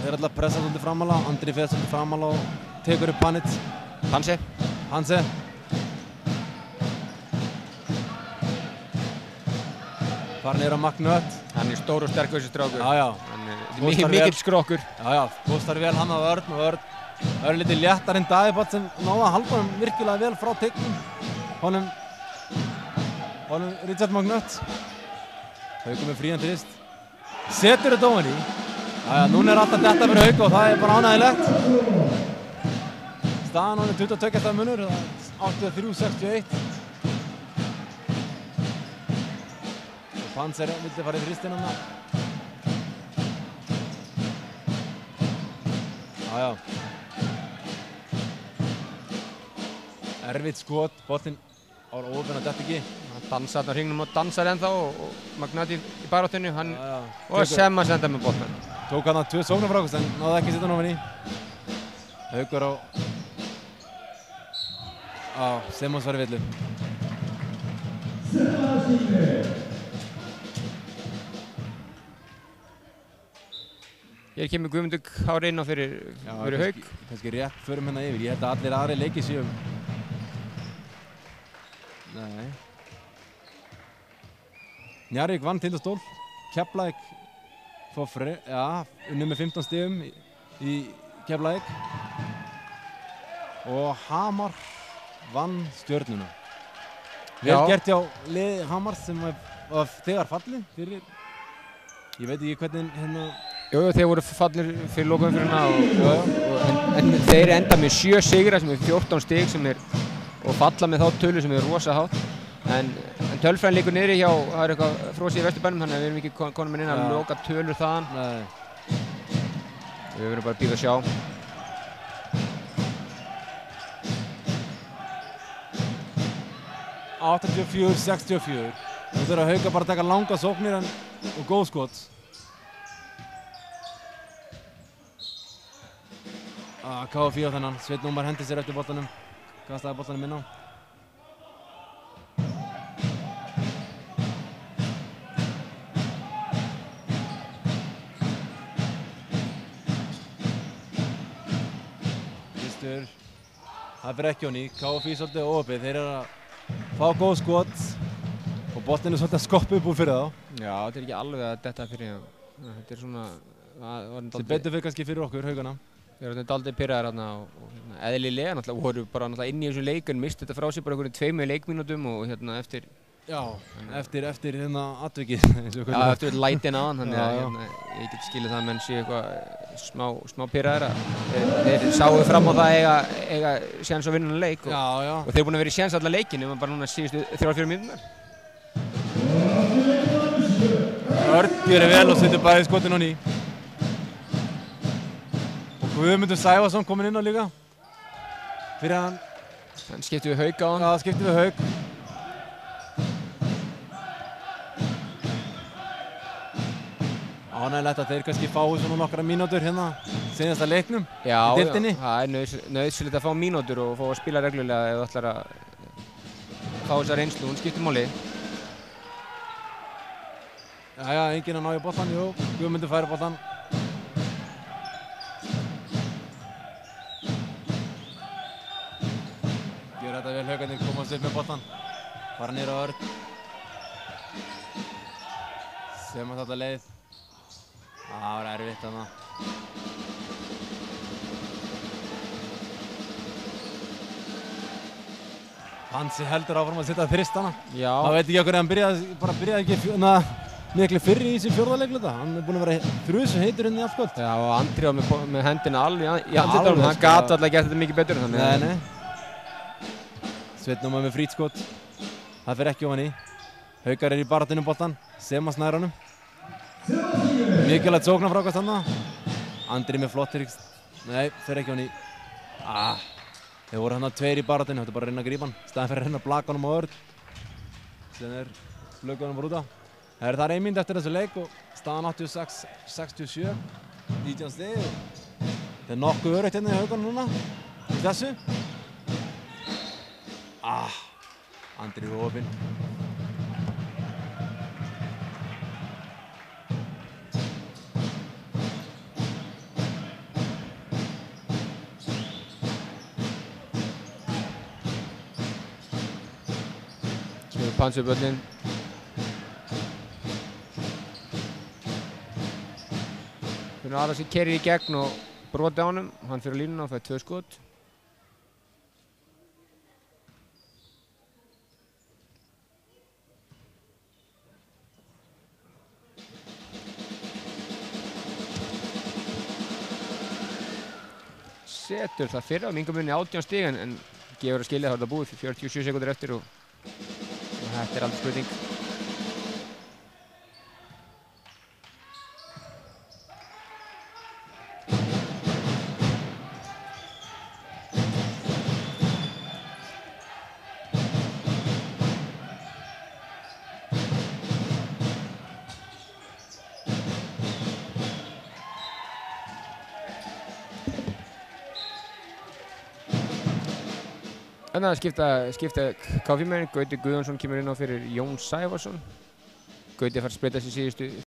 Þeir alltaf pressa svolítið framála, Andri fer svolítið framála og tekur upp Hanse. Fara niður á Magnött. Hann stór og sterkur þessi strákur. Já. Hann mikill skrokkur. Já, postar vel hann á Örn og Örn lítið léttar en Davíð sem náði að halda honum virkilega vel frá teignum. Honum Richard Magnött. Haukur með frían þrist. Setur þetta ofan í. Já, núna alltaf detta fyrir Hauku og það bara ánægilegt. Staðan hann 22 stað munur, 83-61. Panzer vildi fara í þristinn hann. Já. Erfitt skot, boltinn var óöfn að detta ekki. Hann dansar þarna á hringnum og dansar ennþá og Magnött í baráttunni. Og Semma senda með boltann. Tók hann 2 sóknarfrákast en náði ekki að setja hann ofan í. Haukur á Semmans var í villu. Hér kemur Guðmundur Kári inn á fyrir Hauk. Kannski rétt förum hérna yfir. Ég held að allir aðrir leikir séu. Nei. Njarðvík vann Tindastól. Keflavík unnið með 15 stigum í Keflavík. Og Hamar vann Stjörnuna. Vel gert hjá liði Hamar sem var þegar fallið fyrir. Ég veit ekki hvernig hérna. Jú, þeir voru fallir fyrir lokaumferðina en þeir enda með 7 sigra sem 14 stig og falla með þá tölu sem rosa hátt. En tölfræðin liggur niðri hjá, það eitthvað frosið í Vesturbænum, þannig að við erum ekki komin inn að loka tölur þaðan. Nei. Við verðum bara að bíða að sjá. (84, 64). Nú þurfa Haukar bara að taka langa sóknir og góð skot. KFÍ á þennan. Sveinn Ómar hendi sér eftir boltanum. Kastaði boltanum inn á. Kristur. Það fyrir ekki honni. KFÍ svolítið óöpið. Þeir eru að fá góð skot og boltinn svolítið að skoppa upp úr fyrir þá. Já, þetta ekki alveg að detta fyrir þá. Þetta svona... Sem betur fyrir kannski fyrir okkur, Haugana. Við erum dálítið pirraðir hérna og eðlilega náttúrulega voru bara inn í þessum leik en misti þetta frá sig bara einhverjum 2 leikmínútum og eftir... Já, eftir hérna atvikið. Já, eftir lætin á hann, þannig að ég get skilið það að menn séu eitthvað smá pirraðir. Þeir sáu fram á það eiga séns að vinna hann leik og þeir búin að vera í séns alla leikin nema bara núna síðustu 3-4 mínútur. Örn gerir vel og setur bæði skotin honni í. Guðmundur Sævarsson kominn inn á líka. Fyrir hann. Hann skipti við Hauk á hann. Já, skipti við Hauk. Ánægilegt að þeir kannski fái svona nokkra mínútur hérna seinasta leiknum í deildinni. Já, það er nauðsynlegt að fá mínútur og fá að spila reglulega ef þú ætlar að fá þessa reynslu. Hún skiptir máli. Jæja, enginn að ná í boltan. Jú, Guðmundur færi boltan. Þetta vel Haukarnir komast upp með boltan. Fara niður á Örn. Sem þetta leið. Það var erfitt þarna. Hansi heldur áfram að setja þristana. Já. Það veit ekki okkur en hann byrjaði ekki miklu fyrr í þessi fjórðarleikluta. Hann er búinn að vera þrjusuheitur inn í allt kvöld. Já, og Andri var með hendina alveg í andlitunum. Hann gat alltaf gert þetta mikið betur. Nei. Sveinn Ómar með frýtt skot. Það fer ekki ofan í. Haukar í baráttunni um boltan. Semma snær honum. Mikilvægt sóknarfrákast þarna. Andri með flott trix. Nei, fer ekki ofan í. Þeir voru hann 2 í baráttunni. Þetta bara að reyna að grípa hann. Staðan fyrir að reyna að blaka honum á Örn. Síðan blöku honum bara út á. Það er 1 mínúta eftir þessu leik og staðan 86-67. 19 stig. Það er nokkuð öruggt hérna í Haukunum núna. Í þessu. Andri er opinn. pansurböllin. Fyrir Arasi keyrir í gegn og broti á honum. Hann fyrir á línuna og fær 2 skot. Setur það fyrra á mingamunni 18 stig en gefur að skilja þá er það búið 47 sekúndur eftir og þetta er aldrei spurning. Þannig að skipta KFÍ-menn, Gauti Guðjónsson kemur inn á fyrir Jón Sævarsson. Gauti fær að spreita sér síðustu